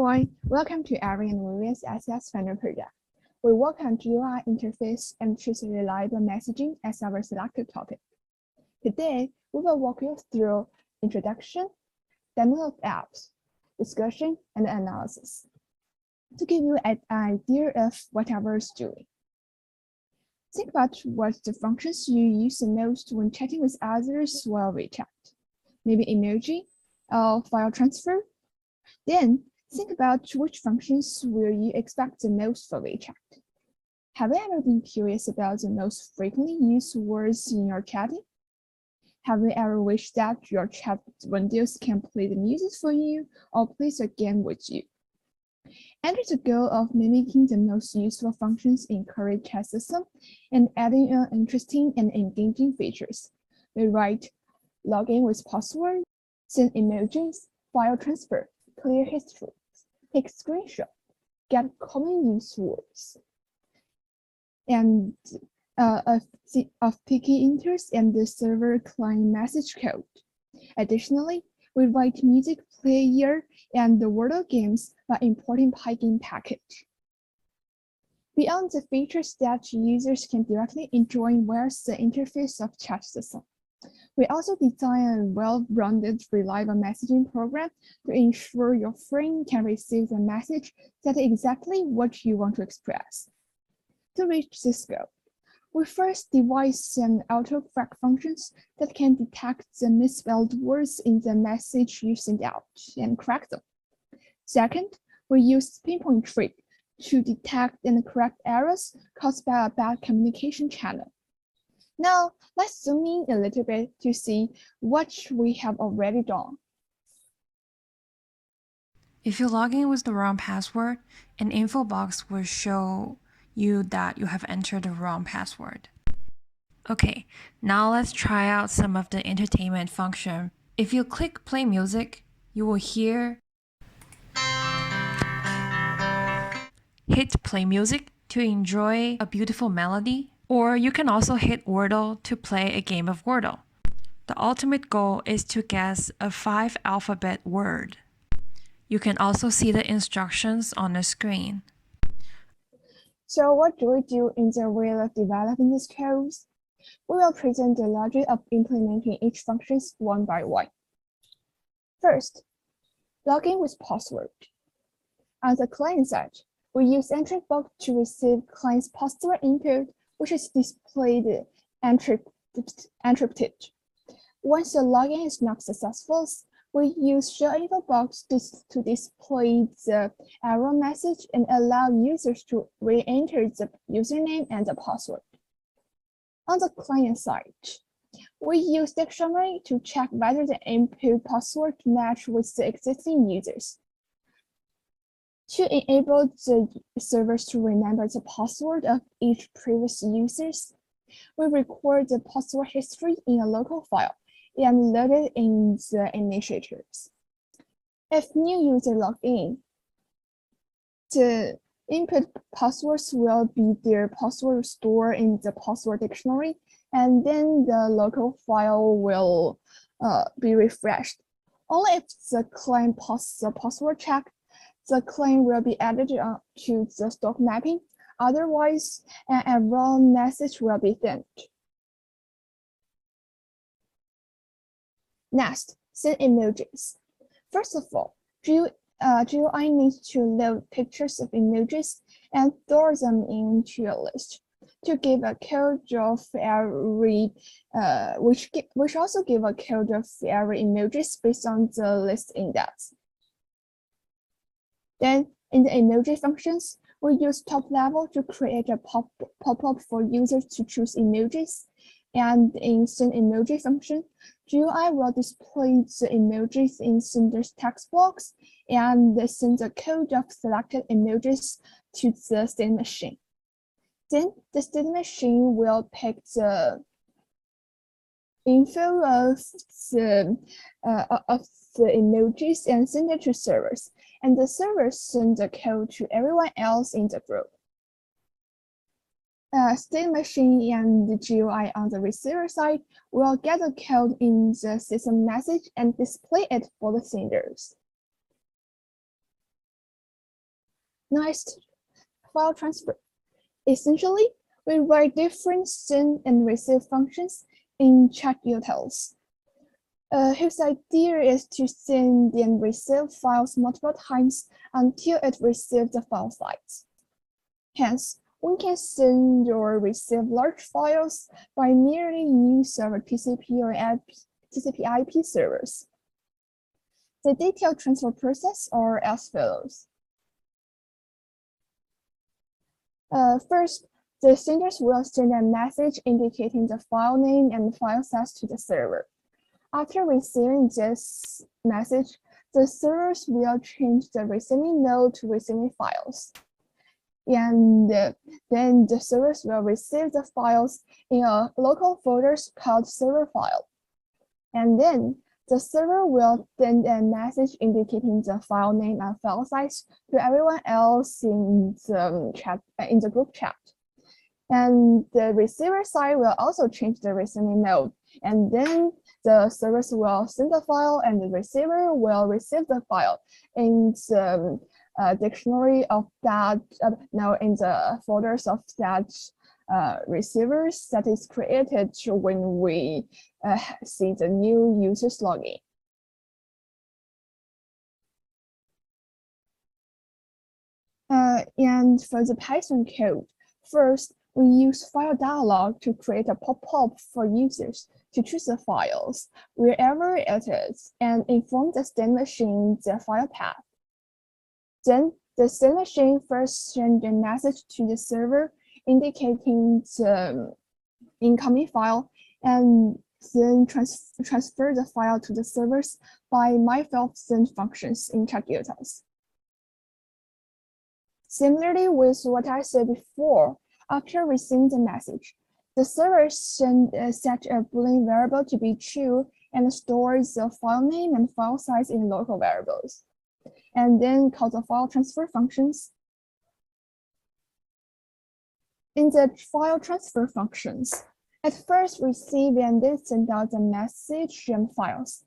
everyone, welcome to Erin and Vivian's ICS Finder project. We work on GUI interface and choose reliable messaging as our selected topic. Today, we will walk you through introduction, demo of apps, discussion, and analysis to give you an idea of what our is doing. Think about what the functions you use the most when chatting with others while we chat. Maybe emoji or file transfer. Then think about which functions will you expect the most for WeChat. Have you ever been curious about the most frequently used words in your chatting? Have you ever wished that your chat windows can play the music for you or play a game with you? Under the goal of mimicking the most useful functions in current chat system and adding in interesting and engaging features, we write login with password, send emojis, file transfer, clear history, take screenshot, get common use words, and of picky enters and the server client message code. Additionally, we write music player and the Wordle games by importing Pygame package. Beyond the features that users can directly enjoy via the interface of chat system, we also design a well-rounded, reliable messaging program to ensure your friend can receive the message that is exactly what you want to express. To reach this goal, we first devise an autocorrect functions that can detect the misspelled words in the message you send out and correct them. Second, we use pinpoint trick to detect and correct errors caused by a bad communication channel. Now, let's zoom in a little bit to see what we have already done. If you log in with the wrong password, an info box will show you that you have entered the wrong password. Okay, now let's try out some of the entertainment function. If you click play music, you will hear hit play music to enjoy a beautiful melody, or you can also hit Wordle to play a game of Wordle. The ultimate goal is to guess a 5-alphabet word. You can also see the instructions on the screen. So what do we do in the way of developing these codes? We will present the logic of implementing each function one by one. First, login with password. On the client side, we use entry box to receive client's password input, which is displayed encrypted. Once the login is not successful, we use show info box to display the error message and allow users to re-enter the username and the password. On the client side, we use dictionary to check whether the input password match with the existing users. To enable the servers to remember the password of each previous users, we record the password history in a local file and load it in the initiators. If new user log in, the input passwords will be their password stored in the password dictionary, and then the local file will be refreshed. Only if the client passes the password check, the claim will be added to the stock mapping. Otherwise, an error message will be sent. Next, send emojis. First of all, GUI needs to load pictures of emojis and store them into a list to give a code of every, which also give a code of every emojis based on the list index. Then, in the emoji functions, we use top level to create a pop-up for users to choose emojis. And in send emoji function, GUI will display the emojis in sender's text box and send the code of selected emojis to the state machine. Then the state machine will pick the info of the emojis and send it to servers, and the servers send the code to everyone else in the group. State machine and the GUI on the receiver side will get the code in the system message and display it for the senders. Next, file transfer. Essentially, we write different send and receive functions in chat utils. His idea is to send and receive files multiple times until it receives the file size. Hence, we can send or receive large files by merely use our TCP or TCP/IP servers. The detailed transfer process are as follows. First, the senders will send a message indicating the file name and file size to the server. After receiving this message, the servers will change the receiving node to receiving files. And then the servers will receive the files in a local folder called server file. And then the server will send a message indicating the file name and file size to everyone else in the chat, in the group chat. And the receiver side will also change the receiving node. And then the servers will send the file and the receiver will receive the file in the dictionary of that, in the folders of that receivers that is created when we see the new user's login. And for the Python code, first, we use file dialog to create a pop-up for users to choose the files wherever it is and inform the send machine the file path. Then the send machine first sends a message to the server indicating the incoming file and then transfer the file to the servers by myFileSend functions in chat utils. Similarly with what I said before, after receiving the message, the server set a Boolean variable to be true and stores the file name and file size in local variables, and then call the file transfer functions. In the file transfer functions, at first receive and then send out the message and files.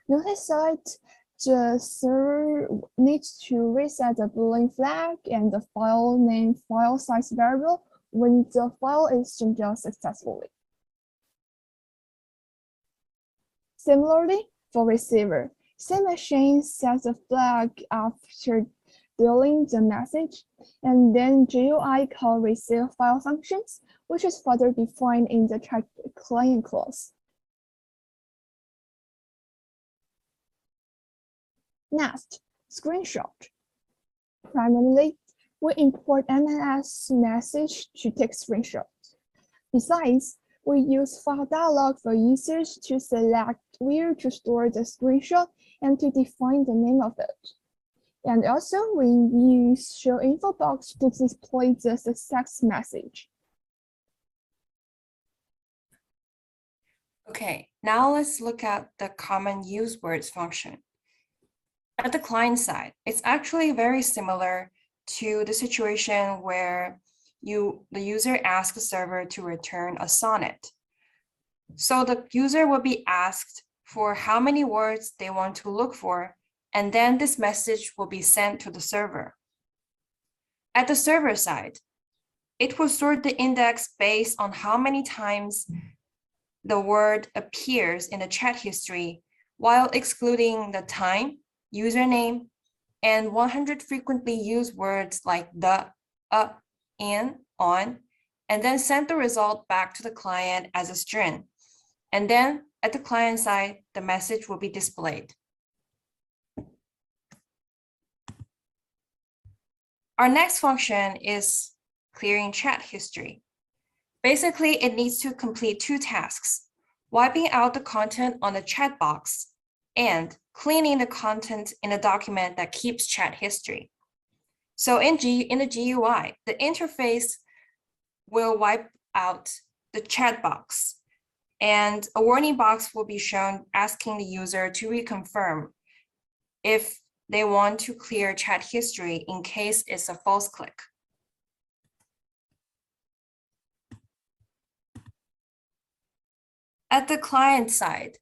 Notice that the server needs to reset the Boolean flag and the file name file size variable when the file is sent out successfully. Similarly, for receiver, send machine sets a flag after dealing the message, and then GUI call receive file functions, which is further defined in the chat client clause. Next, screenshot. Primarily, we import MNS message to take screenshots. Besides, we use file dialog for users to select where to store the screenshot and to define the name of it. And also, we use show info box to display the success message. Okay, now let's look at the common use words function. At the client side, it's actually very similar to the situation where the user asks the server to return a sonnet. So the user will be asked for how many words they want to look for, and then this message will be sent to the server. At the server side, it will sort the index based on how many times the word appears in the chat history, while excluding the time, username, and 100 frequently used words like the, in, on, and then send the result back to the client as a string. And then at the client side, the message will be displayed. Our next function is clearing chat history. Basically, it needs to complete two tasks: wiping out the content on the chat box and cleaning the content in a document that keeps chat history. So in the GUI, the interface will wipe out the chat box, and a warning box will be shown asking the user to reconfirm if they want to clear chat history in case it's a false click. At the client side,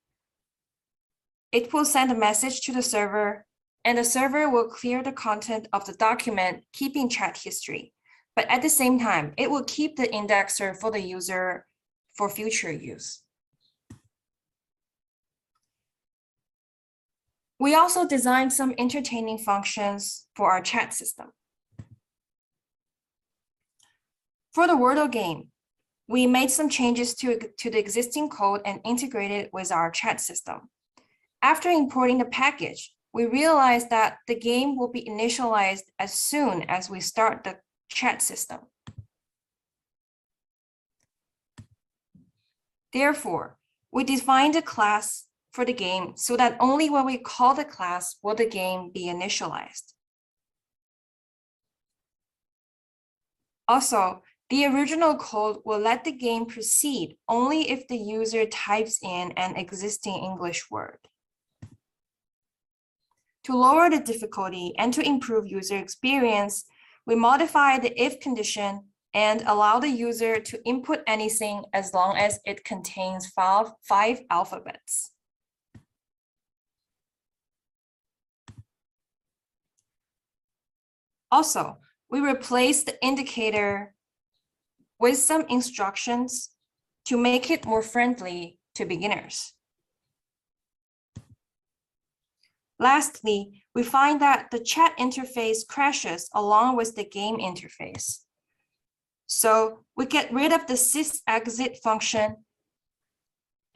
it will send a message to the server and the server will clear the content of the document, keeping chat history. But at the same time, it will keep the indexer for the user for future use. We also designed some entertaining functions for our chat system. For the Wordle game, we made some changes to the existing code and integrated it with our chat system. After importing the package, we realized that the game will be initialized as soon as we start the chat system. Therefore, we defined a class for the game so that only when we call the class will the game be initialized. Also, the original code will let the game proceed only if the user types in an existing English word. To lower the difficulty and to improve user experience, we modify the if condition and allow the user to input anything as long as it contains five alphabets. Also, we replaced the indicator with some instructions to make it more friendly to beginners. Lastly, we find that the chat interface crashes along with the game interface. So we get rid of the sysexit function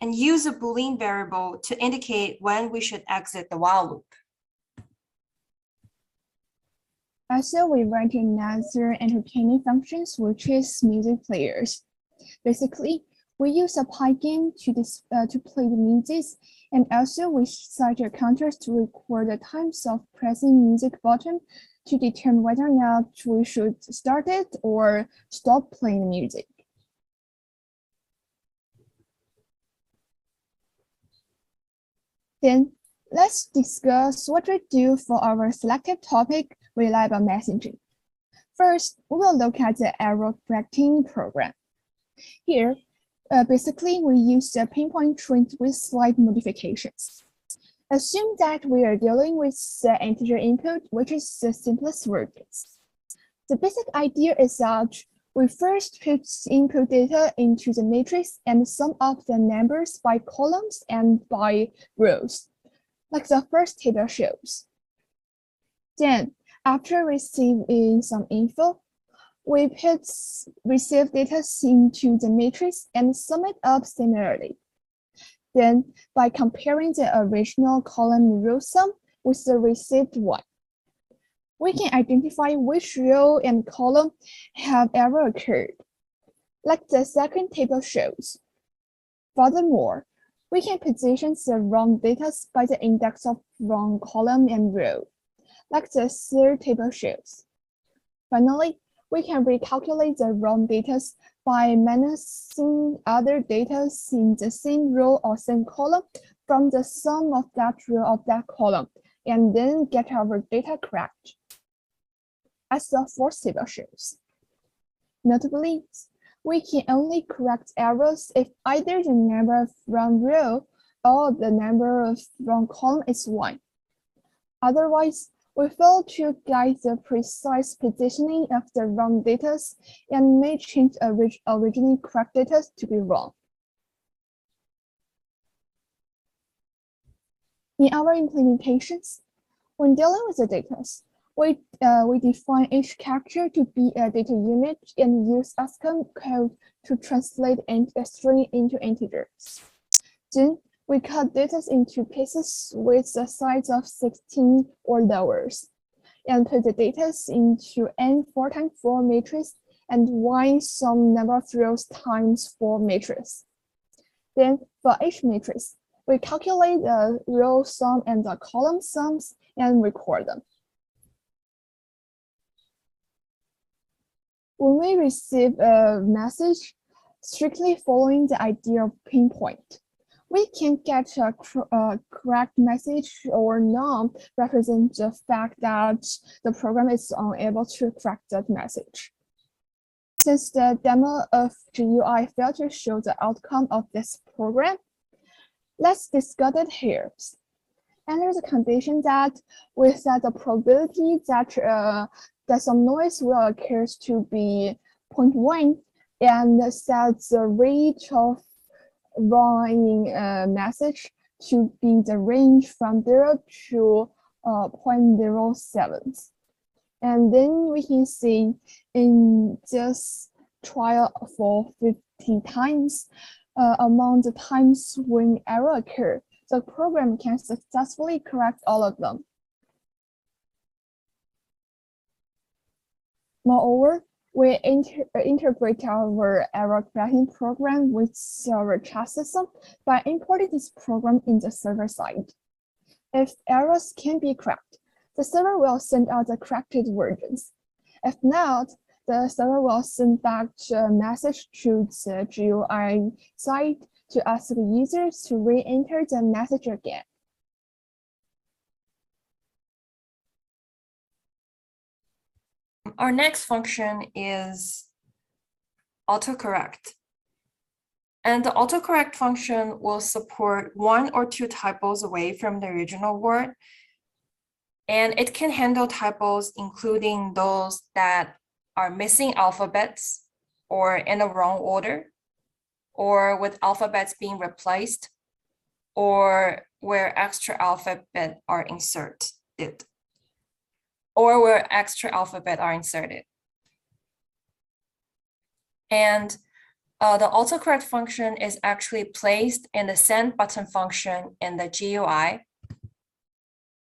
and use a Boolean variable to indicate when we should exit the while loop. Also, we write another entertaining functions, which is music players. Basically, we use a Pygame to play the music, and also we set a counters to record the times of pressing music button to determine whether or not we should start it or stop playing the music. Then let's discuss what we do for our selected topic, reliable messaging. First, we will look at the error correcting program. Here, basically, we use the pinpoint string with slight modifications. Assume that we are dealing with the integer input, which is the simplest words. The basic idea is that we first put input data into the matrix and sum up the numbers by columns and by rows, like the first table shows. Then, after receiving some info, we put received data into the matrix and sum it up similarly. Then, by comparing the original column and row sum with the received one, we can identify which row and column have error occurred, like the second table shows. Furthermore, we can position the wrong data by the index of wrong column and row, like the third table shows. Finally, we can recalculate the wrong data by minusing other data in the same row or same column from the sum of that row of that column, and then get our data correct, as the fourth table shows. Notably, we can only correct errors if either the number of wrong row or the number of wrong column is 1. Otherwise, we fail to guide the precise positioning of the wrong data and may change originally correct data to be wrong. In our implementations, when dealing with the data, we define each character to be a data unit and use ASCII code to translate a string into integers. Then, we cut data into pieces with a size of 16 or lower, and put the data into n 4x4 matrix and y some number of rows times 4 matrix. Then, for each matrix, we calculate the row sum and the column sums and record them. When we receive a message strictly following the idea of pinpoint, we can get a correct message or not represent the fact that the program is unable to correct that message. Since the demo of GUI failed to show the outcome of this program, let's discuss it here. under the condition that we set the probability that some noise will occur to be 0.1 and set the rate of running a message to be the range from 0 to 0.07. And then we can see in this trial for 50 times, among the times when error occur, the program can successfully correct all of them. Moreover, we integrate our error correcting program with our chat system by importing this program in the server side. If errors can be corrected, the server will send out the corrected versions. If not, the server will send back a message to the GUI side to ask the users to re-enter the message again. Our next function is autocorrect. And the autocorrect function will support 1 or 2 typos away from the original word. And it can handle typos, including those that are missing alphabets or in the wrong order, or with alphabets being replaced, or where extra alphabet are inserted, or where extra alphabet are inserted. And the autocorrect function is actually placed in the send button function in the GUI.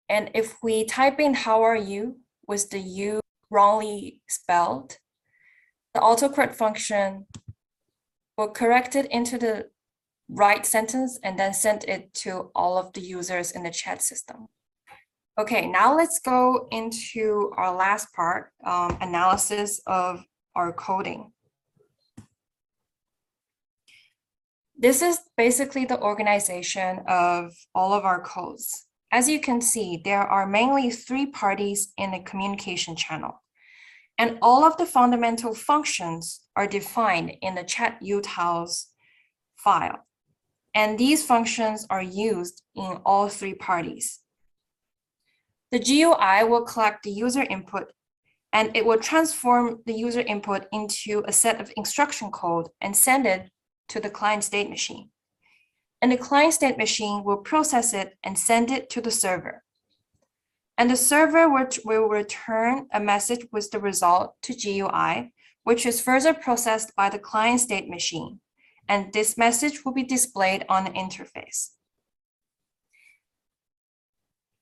And if we type in how are you with the U wrongly spelled, the autocorrect function will correct it into the right sentence and then send it to all of the users in the chat system. Okay, now let's go into our last part, analysis of our coding. This is basically the organization of all of our codes. As you can see, there are mainly 3 parties in the communication channel, and all of the fundamental functions are defined in the chat utils file. And these functions are used in all 3 parties. The GUI will collect the user input, and it will transform the user input into a set of instruction code and send it to the client state machine. And the client state machine will process it and send it to the server. And the server will return a message with the result to GUI, which is further processed by the client state machine. And this message will be displayed on the interface.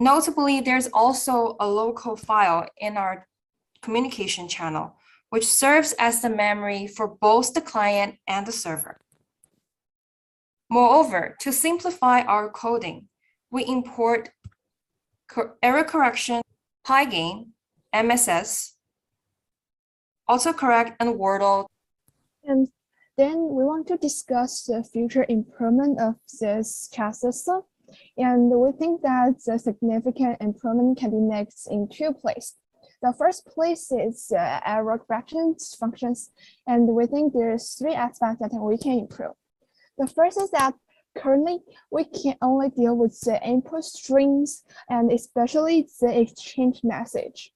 Notably, there's also a local file in our communication channel, which serves as the memory for both the client and the server. Moreover, to simplify our coding, we import error correction, Pygame, MSS, autocorrect, and Wordle. And then we want to discuss the future improvement of this chat system. And we think that the significant improvement can be made in 2 places. The first place is error correction functions, and we think there's 3 aspects that we can improve. The first is that currently we can only deal with the input strings and especially the exchange message.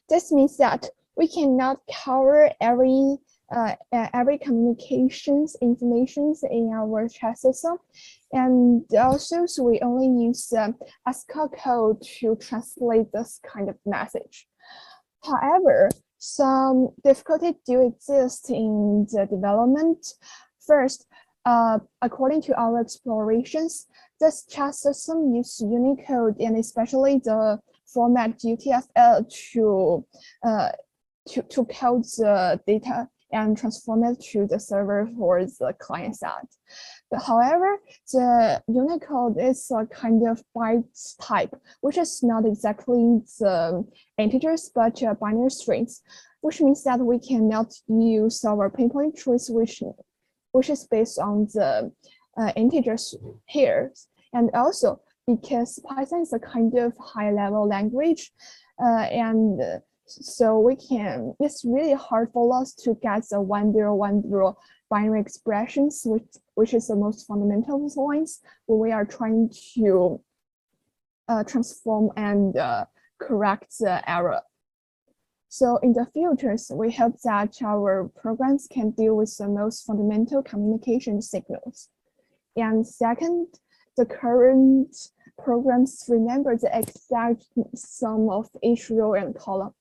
This means that we cannot cover every communications information in our chat system, and also so we only use ASCII code to translate this kind of message. However, some difficulty do exist in the development. First, according to our explorations, this chat system uses Unicode and especially the format UTF-8 to code the data and transform it to the server for the client side. But however, the Unicode is a kind of byte type, which is not exactly the integers, but binary strings, which means that we cannot use our pinpoint trace, which is based on the integers here. And also because Python is a kind of high-level language, so it's really hard for us to get the 1010 binary expressions, which is the most fundamental ones when we are trying to transform and correct the error. So in the futures, we hope that our programs can deal with the most fundamental communication signals. And second, the current programs remember the exact sum of each row and column.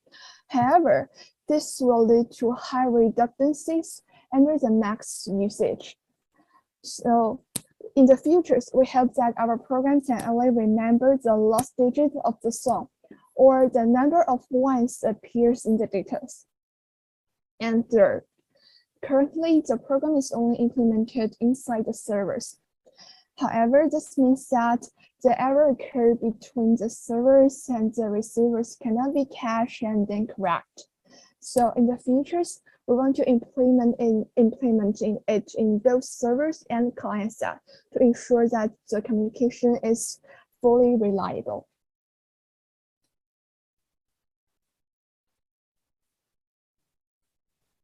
However, this will lead to high redundancies under the max usage. So in the futures, we hope that our program can only remember the last digit of the sum or the number of ones appears in the details. And third, currently the program is only implemented inside the servers. However, this means that the error occurred between the servers and the receivers cannot be cached and then correct. So in the futures, we want to implementing it in both servers and client side to ensure that the communication is fully reliable.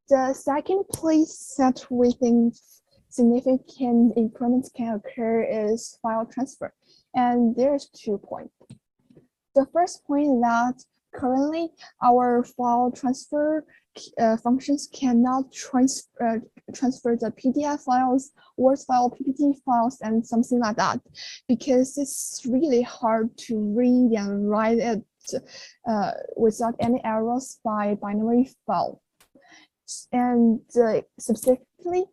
The second place that we think significant improvements can occur is file transfer. And there's 2 points. The first point is that currently our file transfer functions cannot transfer the PDF files, Word file, PPT files, and something like that, because it's really hard to read and write it without any errors by binary file. And specifically,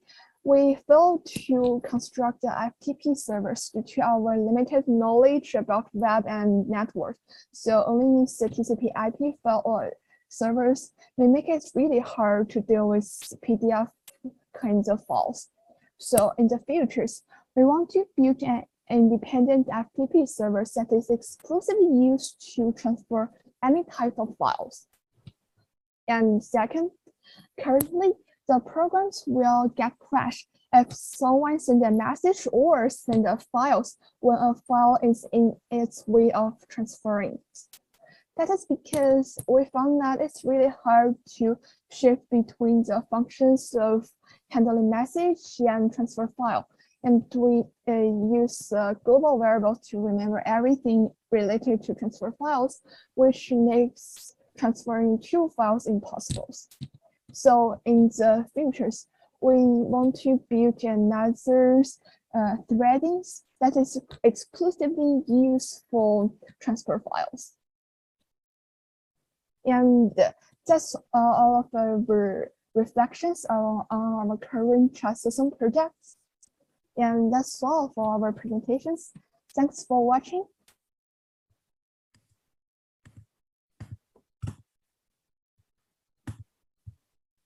we failed to construct the FTP servers due to our limited knowledge about web and network. So only the TCP IP file or servers may make it really hard to deal with PDF kinds of files. So in the futures, we want to build an independent FTP server that is exclusively used to transfer any type of files. And second, currently, the programs will get crashed if someone sends a message or send a files when a file is in its way of transferring. That is because we found that it's really hard to shift between the functions of handling message and transfer file. And we use global variables to remember everything related to transfer files, which makes transferring 2 files impossible. So in the futures, we want to build another threading that is exclusively used for transfer files. And that's all of our reflections on our current trust system projects. And that's all for our presentations. Thanks for watching.